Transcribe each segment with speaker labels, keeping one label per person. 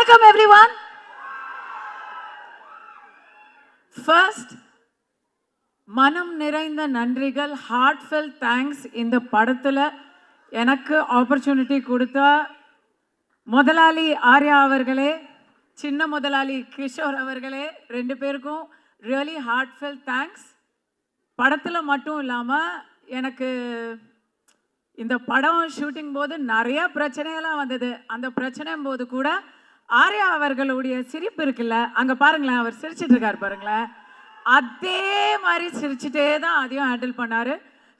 Speaker 1: வணக்கம் everyone. First, மனம் நிறைந்த நன்றிகள், ஹார்ட்ஃபெல் தேங்க்ஸ். இந்த படத்தில் எனக்கு ஆப்பர்ச்சுனிட்டி கொடுத்த முதலாளி ஆர்யா அவர்களே, சின்ன முதலாளி கிஷோர் அவர்களே, ரெண்டு பேருக்கும் ரியலி ஹார்ட்ஃபெல் தேங்க்ஸ். படத்தில் மட்டும் இல்லாமல் எனக்கு இந்த படம் ஷூட்டிங் போது நிறைய பிரச்சனையெல்லாம் வந்தது. அந்த பிரச்சனையும் போது கூட ஆர்யா அவர்களுடைய சிரிப்பு இருக்குல்ல, அங்கே பாருங்களேன், அவர் சிரிச்சிட்டு இருக்காரு பாருங்களேன், அதே மாதிரி சிரிச்சுட்டே தான் அதையும் ஹேண்டில் பண்ணார்.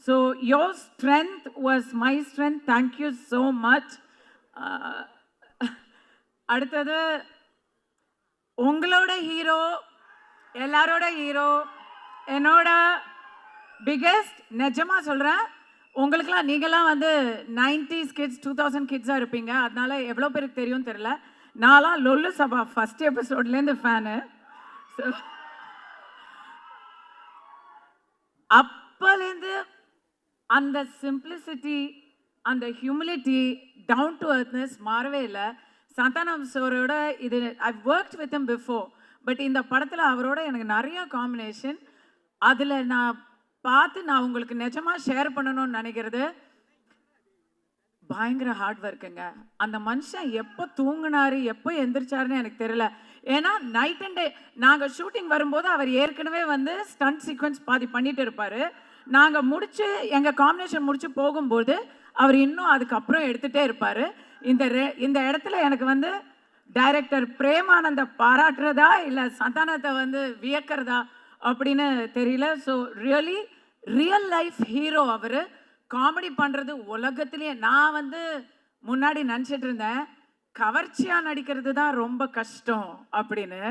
Speaker 1: So your strength was my strength. Thank you so much. அடுத்தது உங்களோட ஹீரோ, எல்லாரோட ஹீரோ, என்னோட பிகெஸ்ட். நிஜமாக சொல்கிறேன், உங்களுக்குலாம் நீங்களாம் வந்து 90s கிட்ஸ் 2000 கிட்ஸாக இருப்பீங்க. அதனால எவ்வளோ பேருக்கு தெரியும் தெரியல. நான்லாம் லொல்லு சபா ஃபஸ்ட் எபிசோட்லேருந்து ஃபேனு. ஸோ அப்போலேருந்து அந்த சிம்பிளிசிட்டி, அந்த ஹியூமிலிட்டி, டவுன் டு அர்த்னஸ் மாறவே இல்லை. சந்தானம் சாரோட இது ஐ worked with him before, but இந்த படத்தில் அவரோட எனக்கு நிறைய காம்பினேஷன். அதில் நான் நான் உங்களுக்கு நிஜமாக ஷேர் பண்ணணும்னு நினைக்கிறது, பயங்கர ஹார்ட் ஒர்க்குங்க. அந்த மனுஷன் எப்போ தூங்கினாரு, எப்போ எந்திரிச்சாருன்னு எனக்கு தெரியல. ஏன்னா நைட் அண்ட் டே நாங்கள் ஷூட்டிங் வரும்போது அவர் ஏற்கனவே வந்து ஸ்டண்ட் சீக்வன்ஸ் பாதி பண்ணிட்டு இருப்பார். நாங்கள் முடிச்சு எங்கள் காம்பினேஷன் முடிச்சு போகும்போது அவர் இன்னும் அதுக்கப்புறம் எடுத்துகிட்டே இருப்பார். இந்த இடத்துல எனக்கு வந்து டைரக்டர் பிரேமானந்த பாராட்டுறதா இல்லை சந்தானத்தை வந்து வியக்கிறதா அப்படின்னு தெரியல. ஸோ ரியல் லைஃப் ஹீரோ அவர். காமெடி பண்ணுறது உலகத்திலேயே, நான் வந்து முன்னாடி நினச்சிட்டு இருந்தேன் கவர்ச்சியாக நடிக்கிறது தான் ரொம்ப கஷ்டம் அப்படின்னு.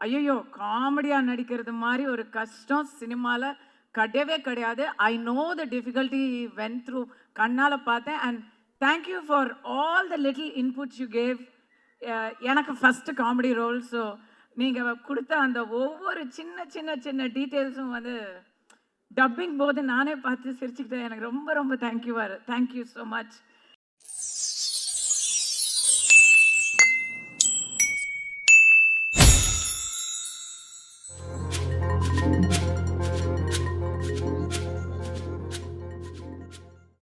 Speaker 1: ஐயோ, காமெடியாக நடிக்கிறது மாதிரி ஒரு கஷ்டம் சினிமாவில் கிடையவே கிடையாது. I know the difficulty went through, கண்ணால் பார்த்தேன். And thank you for all the little inputs you gave. எனக்கு ஃபஸ்ட்டு காமெடி ரோல். ஸோ நீங்கள் கொடுத்த அந்த ஒவ்வொரு சின்ன சின்ன சின்ன டீட்டெயில்ஸும் வந்து டப்பிங் போது நானே பார்த்து சிரிச்சுக்கிட்டேன். எனக்கு ரொம்ப ரொம்ப தேங்க்யூ ஸோ மச்.